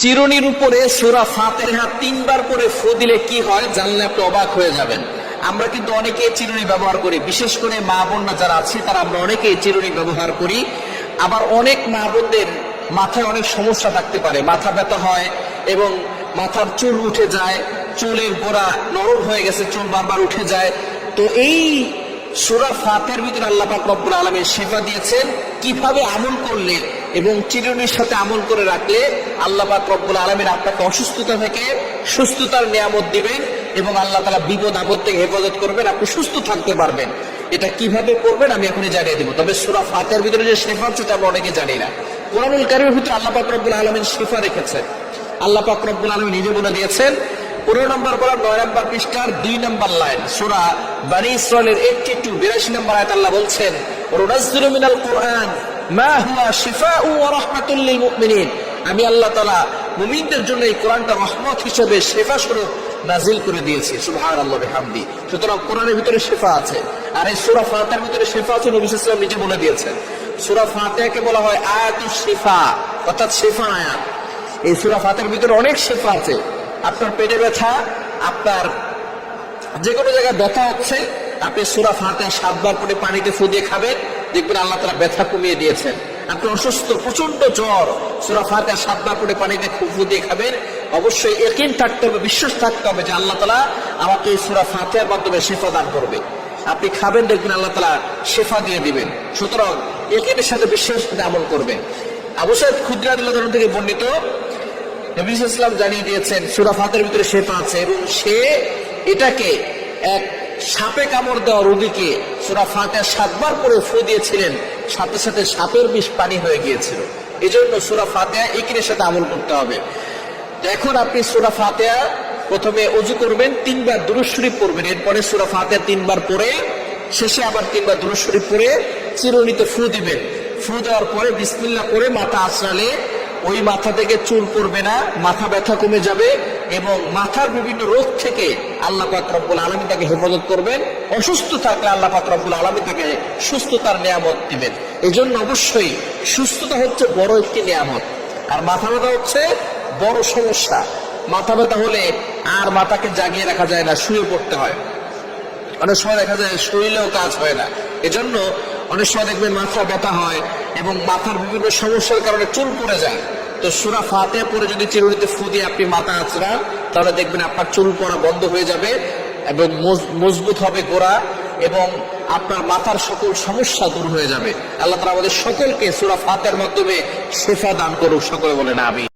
চিরুনির উপরে সূরা ফাতিহা 3 বার করে ফু দিলে কি হয় জানলে আপনি অবাক হয়ে যাবেন। আমরা কিন্তু অনেকে চিরুনি ব্যবহার করি, বিশেষ করে মা বোনরা যারা আছে তারা আমরা অনেকে চিরুনি ব্যবহার করি। আবার অনেক মা বোনদের মাথায় অনেক সমস্যা থাকতে পারে, মাথা ব্যথা হয় এবং মাথার চুল উঠে যায়, চুলের গোড়া নরম হয়ে গেছে, চুল বারবার উঠে যায়। তো এই সূরা ফাতিহার ভিতরে আল্লাহ পাক রব্বুল আলামিন শিফা দিয়েছেন কিভাবে আমল করলে এবং চিরুনির সাথে আমল করে রাখলে আল্লাহ পাক রব্বুল আলামিন আপনাকে অসুস্থতা থেকে সুস্থতার নিয়ামত দিবেন এবং আল্লাহ তাআলা বিপদ আপদ থেকে হেফাজত করবেন, আপনি সুস্থ থাকতে পারবেন। এটা কিভাবে করবেন আমি এখনই জানিয়ে দেব। তবে সূরা ফাতিহার ভিতরে যে শিফা আছে আমরা অনেকে জানি না। কোরআনুল কারীমের ভিতরে আল্লাহ পাক রব্বুল আলামিন শিফা রেখেছেন। আল্লাহ পাক রব্বুল আলামিন নিজে বলে দিয়েছেন 15 নম্বর পারা 9 নম্বর পৃষ্ঠার 2 নম্বর লাইন, সূরা বনী ইসরাঈলের 82 নম্বর আয়াত আল্লাহ বলছেন, ওয়ানাজ্জিলু মিনাল কুরআন মা হুয়া শিফাউ ওয়া রাহমাতুল লিল মুমিনিন। আমি আল্লাহ তাআলা মুমিনদের জন্য এই কোরআনটা রহমত হিসেবে শিফা স্বরূপ নাজিল করে দিয়েছি। সুবহানাল্লাহি ওয়া বিহামদি। সুতরাং কোরআনের ভিতরে শিফা আছে, আর এই সূরা ফাতিহার ভিতরে শিফা আছে। নবী সাল্লাল্লাহু আলাইহি ওয়াসাল্লাম নিজে বলে দিয়েছেন। সূরা ফাতিহাকে বলা হয় আয়াতুশ শিফা, অর্থাৎ শিফা আয়াত। এই সূরা ফাতিহার ভিতরে অনেক শিফা আছে। আপনার পেটে ব্যথা, আপনার যে কোনো জায়গায় ব্যথা হচ্ছে, আপনি সূরা ফাতিহা 7 বার করে পানিতে ফু দিয়ে খাবেন, দেখবেন আল্লাহ তাআলা ব্যথা কমিয়ে দিয়েছেন। আপনি অসুস্থ, প্রচন্ড জ্বর, সূরা ফাতিহা 7 বার করে পানিতে ফু দিয়ে খাবেন। অবশ্যই ইয়াকিন থাকতে হবে, বিশ্বাস থাকতে হবে যে আল্লাহ তাআলা আমাকে এই সূরা ফাতিহার মাধ্যমে শিফা দান করবে। আপনি খাবেন, দেখবেন আল্লাহ তাআলা শিফা দিয়ে দিবেন। সুতরাং ইয়াকিনের সাথে বিশ্বাসের সাথে আমল করবেন। আবু সাঈদ খুদরি রাদিয়াল্লাহু আনহু থেকে বর্ণিত, নবী সাল্লাল্লাহু আলাইহি ওয়াসাল্লাম জানিয়ে দিয়েছেন সূরা ফাতিহার ভিতরে শিফা আছে এবং সে এটাকে এক সাপে কামড় দেওয়া রোগীকে সূরা ফাতিহা 7 বার করে ফু দিয়েছিলেন, সাথে সাথে সাপের বিষ পানি হয়ে গিয়েছিল। এজন্য সূরা ফাতিহা ইয়াকিনের সাথে আমল করতে হবে। তো এখন আপনি সূরা ফাতিহা প্রথমে ওযু করবেন, 3 বার দুরূদ শরীফ পড়বেন, এরপরে সূরা ফাতিহা 3 বার পড়ে শেষে আবার 3 বার দুরূদ শরীফ পড়ে চিরুনিতে ফু দিবেন। ফু দেওয়ার পরে বিসমিল্লাহ করে মাথা আঁচড়ালে ওই মাথা থেকে চুল পড়বে না, মাথা ব্যথা কমে যাবে এবং মাথার বিভিন্ন রোগ থেকে আল্লাহ পাক রব্বুল আলামিন তাকে হেফাজত করবেন। অসুস্থ থাকলে আল্লাহ পাক রব্বুল আলামিন তাকে সুস্থতার নিয়ামত দিবেন। এজন্য অবশ্যই সুস্থতা হচ্ছে বড় একটি নিয়ামত, আর মাথা ব্যথা হচ্ছে বড় সমস্যা। মাথা ব্যথা হলে আর মাথাকে জাগিয়ে রাখা যায় না, শুয়ে পড়তে হয়। অনেক সময় দেখা যায় শরীরেও কাজ হয় না। এজন্য অনেক সময় দেখবেন মাথা ব্যথা হয় এবং মাথার বিভিন্ন সমস্যার কারণে চুল পড়ে যায়। তো সূরা ফাতিহা পড়ে যদি চিরুনিতে ফু দিয়ে আপনি মাথা আঁচড়ান, তাহলে দেখবেন আপনার চুল পড়া বন্ধ হয়ে যাবে এবং মজবুত হবে গোড়া এবং আপনার মাথার সকল সমস্যা দূর হয়ে যাবে। আল্লাহ তাআলা আমাদের সকলকে সূরা ফাতিহার মাধ্যমে শিফা দান করুক। সকলে বলেন আমিন।